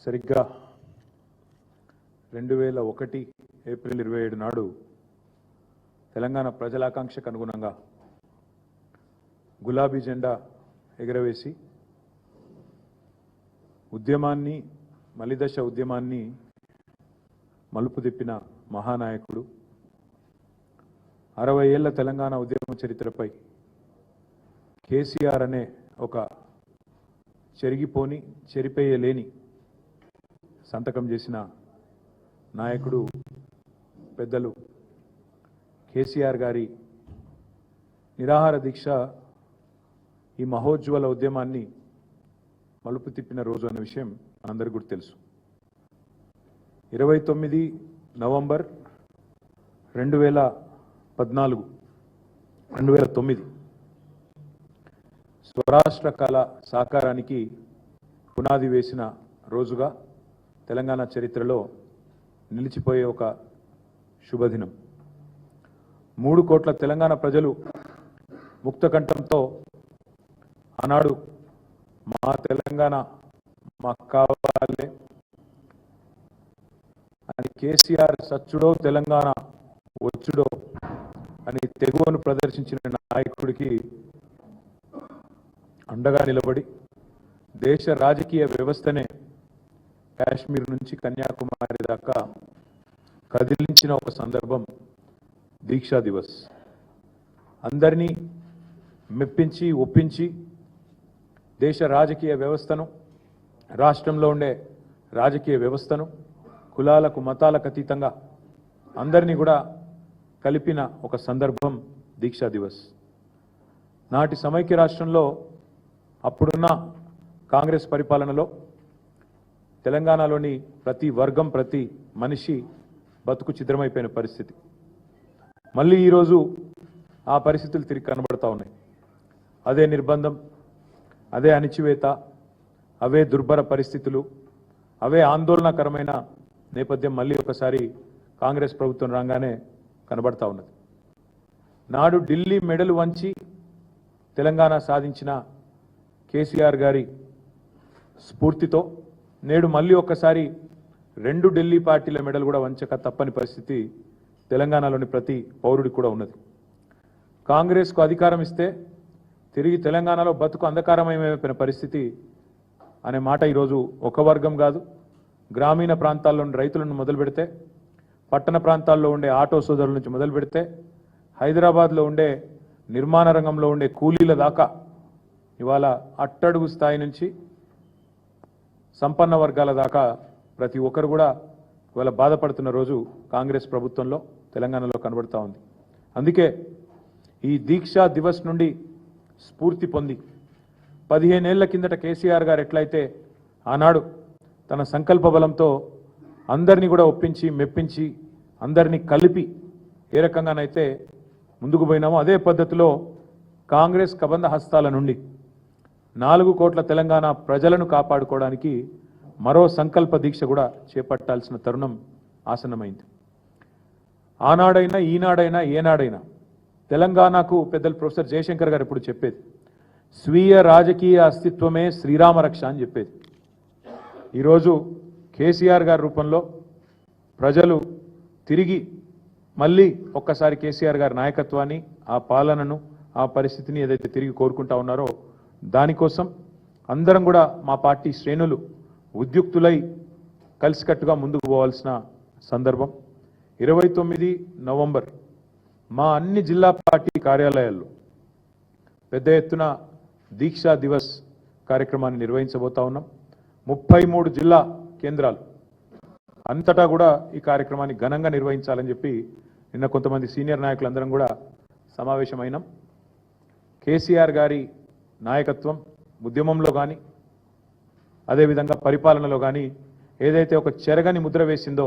సరిగ్గా 2001 ఏప్రిల్ 27 నాడు తెలంగాణ ప్రజల ఆకాంక్షకు అనుగుణంగా గులాబీ జెండా ఎగరవేసి ఉద్యమాన్ని మలిదశ ఉద్యమాన్ని మలుపు తిప్పిన మహానాయకుడు 60 ఏళ్ల తెలంగాణ ఉద్యమ చరిత్రపై కేసీఆర్ అనే ఒక చెరిపేయలేని సంతకం చేసిన నాయకుడు పెద్దలు కేసీఆర్ గారి నిరాహార దీక్ష ఈ మహోజ్వల ఉద్యమాన్ని మలుపు తిప్పిన రోజు అనే విషయం మనందరికీ కూడా తెలుసు. 29 నవంబర్ 2009 స్వరాష్ట్ర కళ సాకారానికి పునాది వేసిన రోజుగా తెలంగాణ చరిత్రలో నిలిచిపోయే ఒక శుభదినం. 3 కోట్ల తెలంగాణ ప్రజలు ముక్తకంఠంతో ఆనాడు మా తెలంగాణ మాకు కావాలి అని కేసీఆర్ సచ్చుడో తెలంగాణ వచ్చుడో అని తెగువను ప్రదర్శించిన నాయకుడికి అండగా నిలబడి దేశ రాజకీయ వ్యవస్థనే కాశ్మీర్ నుంచి కన్యాకుమారి దాకా కదిలించిన ఒక సందర్భం దీక్షా దివస్. అందరినీ మెప్పించి ఒప్పించి దేశ రాజకీయ వ్యవస్థను, రాష్ట్రంలో ఉండే రాజకీయ వ్యవస్థను కులాలకు మతాలకు అతీతంగా అందరినీ కూడా కలిపిన ఒక సందర్భం దీక్షా దివస్. నాటి సమైక్య రాష్ట్రంలో అప్పుడున్న కాంగ్రెస్ పరిపాలనలో తెలంగాణలోని ప్రతి వర్గం, ప్రతి మనిషి బతుకు చిద్రమైపోయిన పరిస్థితి. మళ్ళీ ఈరోజు ఆ పరిస్థితులు తిరిగి కనబడతా ఉన్నాయి. అదే నిర్బంధం, అదే అణిచివేత, అవే దుర్భర పరిస్థితులు, అవే ఆందోళనకరమైన నేపథ్యం మళ్ళీ ఒకసారి కాంగ్రెస్ ప్రభుత్వం రాగానే కనబడతా ఉన్నది. నాడు ఢిల్లీ మెడలు వంచి తెలంగాణ సాధించిన కేసీఆర్ గారి స్ఫూర్తితో నేడు మళ్ళీ ఒక్కసారి 2 ఢిల్లీ పార్టీల మెడలు కూడా వంచక తప్పని పరిస్థితి తెలంగాణలోని ప్రతి పౌరుడికి కూడా ఉన్నది. కాంగ్రెస్కు అధికారం ఇస్తే తిరిగి తెలంగాణలో బతుకు అంధకారమయమైపోయిన పరిస్థితి అనే మాట ఈరోజు ఒక వర్గం కాదు, గ్రామీణ ప్రాంతాల్లోని రైతులను మొదలు పెడితే, పట్టణ ప్రాంతాల్లో ఉండే ఆటో సోదరుల నుంచి మొదలు పెడితే, హైదరాబాద్లో ఉండే నిర్మాణ రంగంలో ఉండే కూలీల దాకా ఇవాళ అట్టడుగు స్థాయి నుంచి సంపన్న వర్గాల దాకా ప్రతి ఒక్కరు కూడా ఇవాళ బాధపడుతున్న రోజు కాంగ్రెస్ ప్రభుత్వంలో తెలంగాణలో కనబడుతూ ఉంది. అందుకే ఈ దీక్షా దివస్ నుండి స్ఫూర్తి పొంది 15 ఏళ్ల కిందట కేసీఆర్ గారు ఎట్లయితే ఆనాడు తన సంకల్ప బలంతో అందరినీ కూడా ఒప్పించి మెప్పించి అందరినీ కలిపి ఏ రకంగానైతే ముందుకు పోయినామో అదే పద్ధతిలో కాంగ్రెస్ కబంధ హస్తాల నుండి 4 కోట్ల తెలంగాణ ప్రజలను కాపాడుకోవడానికి మరో సంకల్ప దీక్ష కూడా చేపట్టాల్సిన తరుణం ఆసన్నమైంది. ఆనాడైనా ఈనాడైనా ఏనాడైనా తెలంగాణకు పెద్దలు ప్రొఫెసర్ జయశంకర్ గారు ఇప్పుడు చెప్పేది స్వీయ రాజకీయ అస్తిత్వమే శ్రీరామ రక్ష అని చెప్పేది. ఈరోజు కేసీఆర్ గారి రూపంలో ప్రజలు తిరిగి మళ్ళీ ఒక్కసారి కేసీఆర్ గారి నాయకత్వాన్ని, ఆ పాలనను, ఆ పరిస్థితిని ఏదైతే తిరిగి కోరుకుంటా ఉన్నారో దానికోసం అందరం కూడా మా పార్టీ శ్రేణులు ఉద్యుక్తులై కలిసికట్టుగా ముందుకు పోవాల్సిన సందర్భం. 29 నవంబర్ మా అన్ని జిల్లా పార్టీ కార్యాలయాల్లో పెద్ద ఎత్తున దీక్షా దివస్ కార్యక్రమాన్ని నిర్వహించబోతా ఉన్నాం. 33 జిల్లా కేంద్రాలు అంతటా కూడా ఈ కార్యక్రమాన్ని ఘనంగా నిర్వహించాలని చెప్పి నిన్న కొంతమంది సీనియర్ నాయకులందరం కూడా సమావేశమైనాం. కేసీఆర్ గారి నాయకత్వం ఉద్యమంలో కానీ అదేవిధంగా పరిపాలనలో కానీ ఏదైతే ఒక చెరగని ముద్ర వేసిందో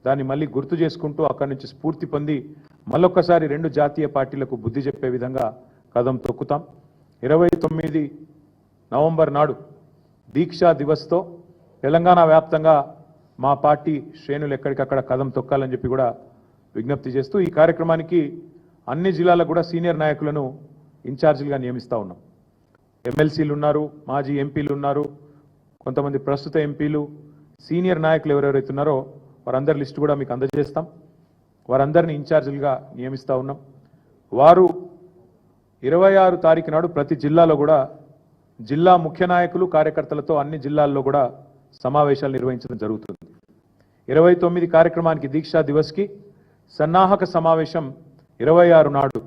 దాన్ని మళ్ళీ గుర్తు చేసుకుంటూ అక్కడి నుంచి స్ఫూర్తి పొంది మళ్ళొక్కసారి 2 జాతీయ పార్టీలకు బుద్ధి చెప్పే విధంగా కదం తొక్కుతాం. 29 నవంబర్ నాడు దీక్షా దివస్తో తెలంగాణ వ్యాప్తంగా మా పార్టీ శ్రేణులు ఎక్కడికక్కడ కదం తొక్కాలని చెప్పి కూడా విజ్ఞప్తి చేస్తూ ఈ కార్యక్రమానికి అన్ని జిల్లాలకు కూడా సీనియర్ నాయకులను ఇన్ఛార్జీలుగా నియమిస్తూ ఉన్నాం. ఎమ్మెల్సీలు ఉన్నారు, మాజీ ఎంపీలు ఉన్నారు, కొంతమంది ప్రస్తుత ఎంపీలు, సీనియర్ నాయకులు ఎవరెవరైతే ఉన్నారో వారందరి లిస్టు కూడా మీకు అందజేస్తాం. వారందరినీ ఇన్ఛార్జీలుగా నియమిస్తూ ఉన్నాం. వారు 26 తారీఖు నాడు ప్రతి జిల్లాలో కూడా జిల్లా ముఖ్య నాయకులు కార్యకర్తలతో అన్ని జిల్లాల్లో కూడా సమావేశాలు నిర్వహించడం జరుగుతుంది. 29 కార్యక్రమానికి దీక్షా దివస్కి సన్నాహక సమావేశం 26 నాడు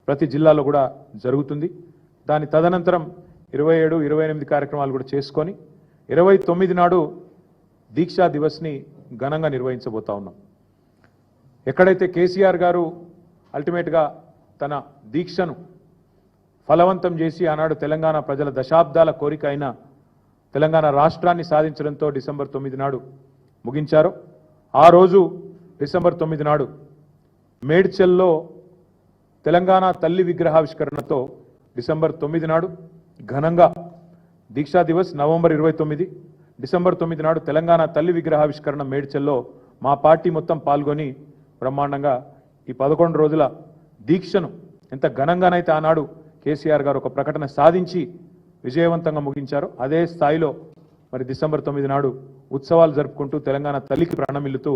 ప్రతి జిల్లాలో కూడా జరుగుతుంది. దాని తదనంతరం 27, 28 కార్యక్రమాలు కూడా చేసుకొని 29 నాడు దీక్షా దివస్ని ఘనంగా నిర్వహించబోతా ఉన్నాం. ఎక్కడైతే కేసీఆర్ గారు అల్టిమేట్గా తన దీక్షను ఫలవంతం చేసి ఆనాడు తెలంగాణ ప్రజల దశాబ్దాల కోరిక అయిన తెలంగాణ రాష్ట్రాన్ని సాధించడంతో డిసెంబర్ 9 నాడు ముగించారు. ఆ రోజు డిసెంబర్ 9 నాడు మేడ్చల్లో తెలంగాణ తల్లి విగ్రహావిష్కరణతో డిసెంబర్ 9 నాడు ఘనంగా దీక్షా దివస్ నవంబర్ 29, డిసెంబర్ 9 నాడు తెలంగాణ తల్లి విగ్రహావిష్కరణ మేడ్చల్లో మా పార్టీ మొత్తం పాల్గొని బ్రహ్మాండంగా ఈ 11 రోజుల దీక్షను ఎంత ఘనంగానైతే ఆనాడు కేసీఆర్ గారు ఒక ప్రకటన సాధించి విజయవంతంగా ముగించారో అదే స్థాయిలో మరి డిసెంబర్ 9 నాడు ఉత్సవాలు జరుపుకుంటూ తెలంగాణ తల్లికి ప్రాణమిల్లుతూ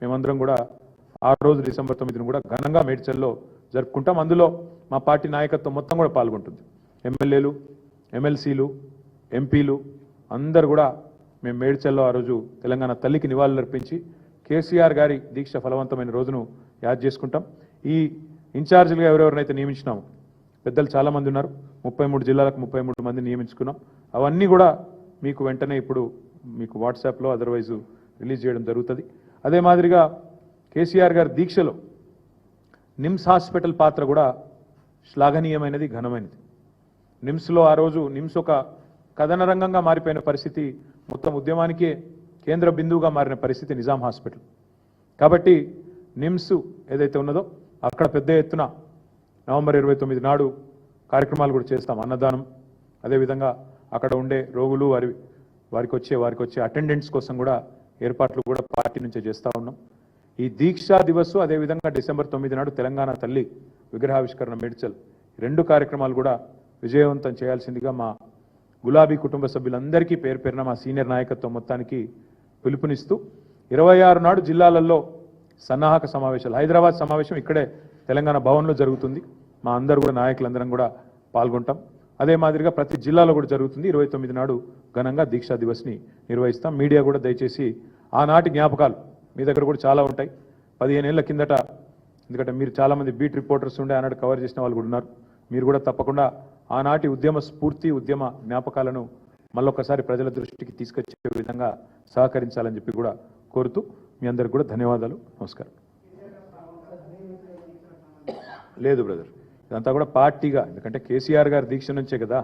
మేమందరం కూడా ఆ రోజు డిసెంబర్ 9ను కూడా ఘనంగా మేడ్చల్లో జరుపుకుంటాం. అందులో మా పార్టీ నాయకత్వం మొత్తం కూడా పాల్గొంటుంది. ఎమ్మెల్యేలు, ఎమ్మెల్సీలు, ఎంపీలు అందరు కూడా మేము మేడ్చల్లో ఆ రోజు తెలంగాణ తల్లికి నివాళులర్పించి కేసీఆర్ గారి దీక్ష ఫలవంతమైన రోజును యాద్ చేసుకుంటాం. ఈ ఇన్ఛార్జీలుగా ఎవరెవరినైతే నియమించినాము పెద్దలు చాలామంది ఉన్నారు. 33 జిల్లాలకు 33 మంది నియమించుకున్నాం. అవన్నీ కూడా మీకు వెంటనే ఇప్పుడు మీకు వాట్సాప్లో అదర్వైజ్ రిలీజ్ చేయడం జరుగుతుంది. అదే మాదిరిగా కేసీఆర్ గారి దీక్షలో నిమ్స్ హాస్పిటల్ పాత్ర కూడా శ్లాఘనీయమైనది, ఘనమైనది. నిమ్స్లో ఆ రోజు నిమ్స్ ఒక కథన రంగంగా మారిపోయిన పరిస్థితి, మొత్తం ఉద్యమానికే కేంద్ర బిందువుగా మారిన పరిస్థితి నిజాం హాస్పిటల్. కాబట్టి నిమ్స్ ఏదైతే ఉన్నదో అక్కడ పెద్ద ఎత్తున నవంబర్ 29 నాడు కార్యక్రమాలు కూడా చేస్తాం. అన్నదానం, అదేవిధంగా అక్కడ ఉండే రోగులు వారికి వచ్చే అటెండెంట్స్ కోసం కూడా ఏర్పాట్లు కూడా పార్టీ నుంచే చేస్తూ ఉన్నాం. ఈ దీక్షా దివస్ అదేవిధంగా డిసెంబర్ 9 నాడు తెలంగాణ తల్లి విగ్రహావిష్కరణ మేడ్చల్ 2 కార్యక్రమాలు కూడా విజయవంతం చేయాల్సిందిగా మా గులాబీ కుటుంబ సభ్యులందరికీ పేరు పేరున మా సీనియర్ నాయకత్వం మొత్తానికి పిలుపునిస్తూ 26 నాడు జిల్లాలలో సన్నాహక సమావేశాలు, హైదరాబాద్ సమావేశం ఇక్కడే తెలంగాణ భవన్లో జరుగుతుంది. మా అందరూ కూడా నాయకులందరం కూడా పాల్గొంటాం. అదే మాదిరిగా ప్రతి జిల్లాలో కూడా జరుగుతుంది. 29 నాడు ఘనంగా దీక్షా దివస్ని నిర్వహిస్తాం. మీడియా కూడా దయచేసి ఆనాటి జ్ఞాపకాలు మీ దగ్గర కూడా చాలా ఉంటాయి. 15 ఏళ్ల కిందట, ఎందుకంటే మీరు చాలామంది బీట్ రిపోర్టర్స్ ఉండే ఆనాడు కవర్ చేసిన వాళ్ళు కూడా ఉన్నారు. మీరు కూడా తప్పకుండా ఆనాటి ఉద్యమ స్ఫూర్తి, ఉద్యమ జ్ఞాపకాలను మళ్ళొకసారి ప్రజల దృష్టికి తీసుకొచ్చే విధంగా సహకరించాలని చెప్పి కూడా కోరుతూ మీ అందరికి కూడా ధన్యవాదాలు. నమస్కారం. లేదు బ్రదర్, ఇదంతా కూడా పార్టీగా, ఎందుకంటే కేసీఆర్ గారి దీక్ష నుంచే కదా,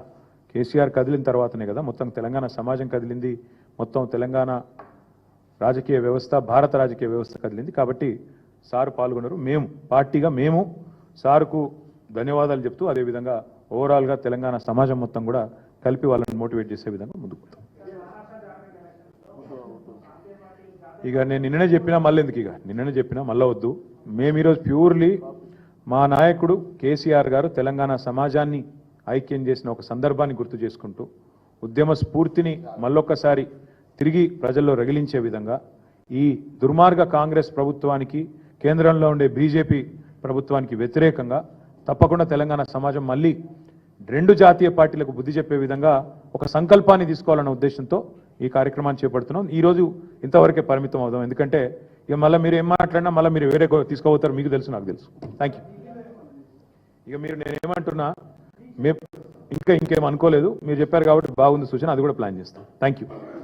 కేసీఆర్ కదిలిన తర్వాతనే కదా మొత్తం తెలంగాణ సమాజం కదిలింది, మొత్తం తెలంగాణ రాజకీయ వ్యవస్థ, భారత రాజకీయ వ్యవస్థ కదిలింది. కాబట్టి సారు పాల్గొన్నారు. మేము పార్టీగా మేము సారుకు ధన్యవాదాలు చెప్తూ అదేవిధంగా ఓవరాల్గా తెలంగాణ సమాజం మొత్తం కూడా కలిపి వాళ్ళని మోటివేట్ చేసే విధంగా ముందుకు పోతాం. ఇక నేను నిన్ననే చెప్పినా మళ్ళీ ఎందుకు, ఇక నిన్ననే చెప్పినా మళ్ళీ వద్దు. మేము ఈరోజు ప్యూర్లీ మా నాయకుడు కేసీఆర్ గారు తెలంగాణ సమాజాన్ని ఐక్యం చేసిన ఒక సందర్భాన్ని గుర్తు చేసుకుంటూ ఉద్యమ స్ఫూర్తిని మళ్ళొక్కసారి తిరిగి ప్రజల్లో రగిలించే విధంగా ఈ దుర్మార్గ కాంగ్రెస్ ప్రభుత్వానికి, కేంద్రంలో ఉండే బీజేపీ ప్రభుత్వానికి వ్యతిరేకంగా తప్పకుండా తెలంగాణ సమాజం మళ్ళీ 2 జాతీయ పార్టీలకు బుద్ధి చెప్పే విధంగా ఒక సంకల్పాన్ని తీసుకోవాలన్న ఉద్దేశంతో ఈ కార్యక్రమాన్ని చేపడుతున్నాం. ఈరోజు ఇంతవరకే పరిమితం అవుదాం, ఎందుకంటే ఇక మళ్ళీ మీరు ఏం మాట్లాడినా మళ్ళీ మీరు వేరే తీసుకోబోతారు, మీకు తెలుసు, నాకు తెలుసు. Thank you. ఇక మీరు నేనేమంటున్నా, ఇంకేం అనుకోలేదు, మీరు చెప్పారు కాబట్టి బాగుంది సూచన, అది కూడా ప్లాన్ చేస్తాం. Thank you.